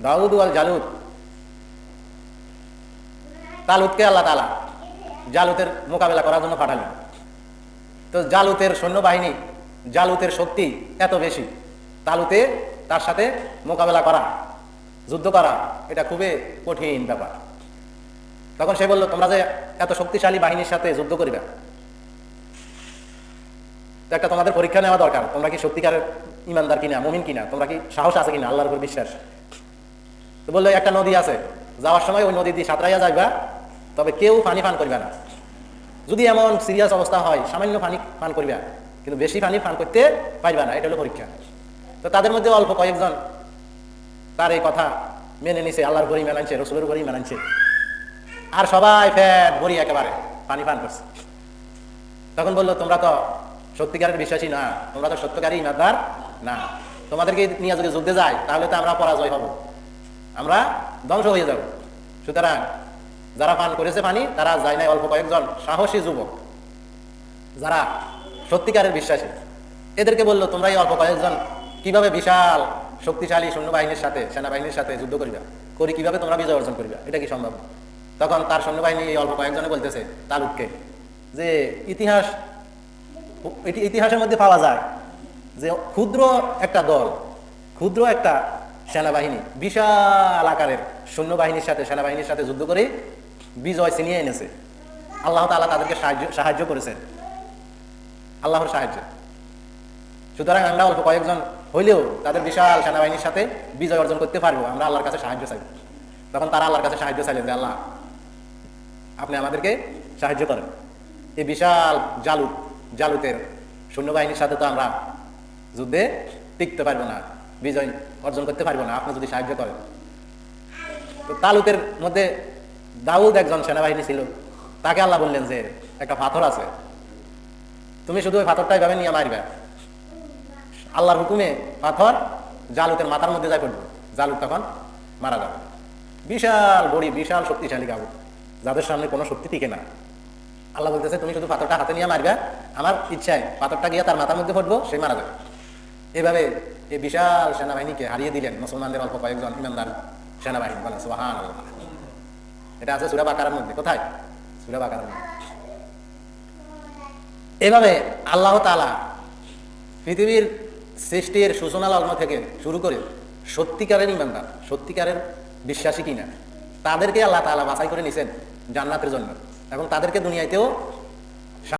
দাউদ ওয়াল জালুত, তালুতকে আল্লাহ তাআলা জালুতের মোকাবেলা করার জন্য পাঠালেন। তো জালুতের সৈন্যবাহিনী, জালুতের শক্তি এত বেশি, তালুতে তার সাথে মোকাবেলা করা, যুদ্ধ করা এটা খুবই কঠিন ব্যাপার। তখন সে বলল, তোমরা যে এত শক্তিশালী বাহিনীর সাথে যুদ্ধ করিবা, তো একটা তোমাদের পরীক্ষা নেওয়া দরকার, তোমরা কি সত্যিকারের ইমানদার কিনা, মুমিন কিনা, তোমরা কি সাহস আছে কিনা, আল্লাহর উপর বিশ্বাস। তো বললো, একটা নদী আছে, যাওয়ার সময় ওই নদী দিয়ে সাঁতরাইয়া যাইবা, তবে কেউ পানি পান করবে না। যদি এমন সিরিয়াস অবস্থা হয় সামান্য পানি পান করবে, কিন্তু বেশি পানি পান করতে পারবে না, এটা হলো পরীক্ষা। তো তাদের মধ্যে অল্প কয়েকজন তার এই কথা মেনে নিছে, আল্লাহর উপরই মানানছে, রসুলের উপরই মানানছে, আর সবাই ফ্যাট ভরি একেবারে পানি পান করছে। তখন বললো, তোমরা তো সত্যিকারের বিশ্বাসী না, তোমরা তো সত্যকারী ইমানদার না, তোমাদেরকে নিয়ে যদি যুদ্ধে যায় তাহলে তো আমরা পরাজয় হব, আমরা ধ্বংস হয়ে যাব। সুতরাং যারা পান করেছে পানি তারা যায় নাই, অল্প কয়েকজন সাহসী যুবক যারা সত্যিকারের বিশ্বাসী, এদেরকে বললো, তোমরা এই অল্প কয়েকজন কিভাবে বিশাল শক্তিশালী সৈন্যবাহিনীর সাথে, সেনাবাহিনীর সাথে যুদ্ধ করিবা, করি কিভাবে তোমরা বিজয় অর্জন করিবা, এটা কি সম্ভব? তখন তার সৈন্যবাহিনী এই অল্প কয়েকজনে বলতেছে তালুককে যে ইতিহাসের মধ্যে পাওয়া যায় যে ক্ষুদ্র একটা দল, ক্ষুদ্র একটা সেনাবাহিনী বিশাল আকারের সৈন্যবাহিনীর সাথে, সেনাবাহিনীর সাথে যুদ্ধ করে বিজয় ছিনিয়ে এনেছে। আল্লাহ তাআলা তাদেরকে সাহায্য করেছেন, আল্লাহর সাহায্য। সুতরাং আমরা অল্প কয়েকজন হইলেও তাদের বিশাল সেনাবাহিনীর সাথে বিজয় অর্জন করতে পারবো, আমরা আল্লাহর কাছে সাহায্য চাইব। তখন তারা আল্লাহর কাছে সাহায্য চাইলেন যে, আল্লাহ আপনি আমাদেরকে সাহায্য করেন, এই বিশাল জালুতের সৈন্যবাহিনীর সাথে তো আমরা যুদ্ধে টিকতে পারবো না, বিজয় অর্জন করতে পারবো না, আপনি যদি সাহায্য করেন। তো তালুতের মধ্যে দাউদ একজন সেনাবাহিনী ছিল, তাকে আল্লাহ বললেন যে একটা পাথর আছে, তুমি শুধু ওই পাথরটাই ভাবে নিয়ে মারবে, আল্লাহর হুকুমে পাথর জালুতের মাথার মধ্যে যায় পড়বে, জালুত তখন মারা যাবে। বিশাল বড়ি, বিশাল শক্তিশালী গাবু, যাদের সামনে কোনো শক্তি টিকে না। আল্লাহ বলতেছে, তুমি শুধু পাথরটা হাতে নিয়ে মারবে, আমার ইচ্ছায় পাথরটা গিয়ে তার মাথার মধ্যে পড়বো, সে মারা যাবে। এভাবে এই বিশাল সেনাবাহিনীকে হারিয়ে দিলেন মুসলমানদের অল্প কয়েকজন ইমানদার সেনাবাহিনী। বলেন সুবহানাল্লাহ। এটা আছে সূরা বাকারার মধ্যে। কোথায়? সূরা বাকারার মধ্যে। এভাবে আল্লাহ তাআলা পৃথিবীর সৃষ্টির সূচনা লগ্ন থেকে শুরু করে সত্যিকারের ইমানদার, সত্যিকারের বিশ্বাসী কিনা, তাদেরকে আল্লাহ তাআলা বাছাই করে নিছেন জান্নাতের জন্য, এবং তাদেরকে দুনিয়াতেও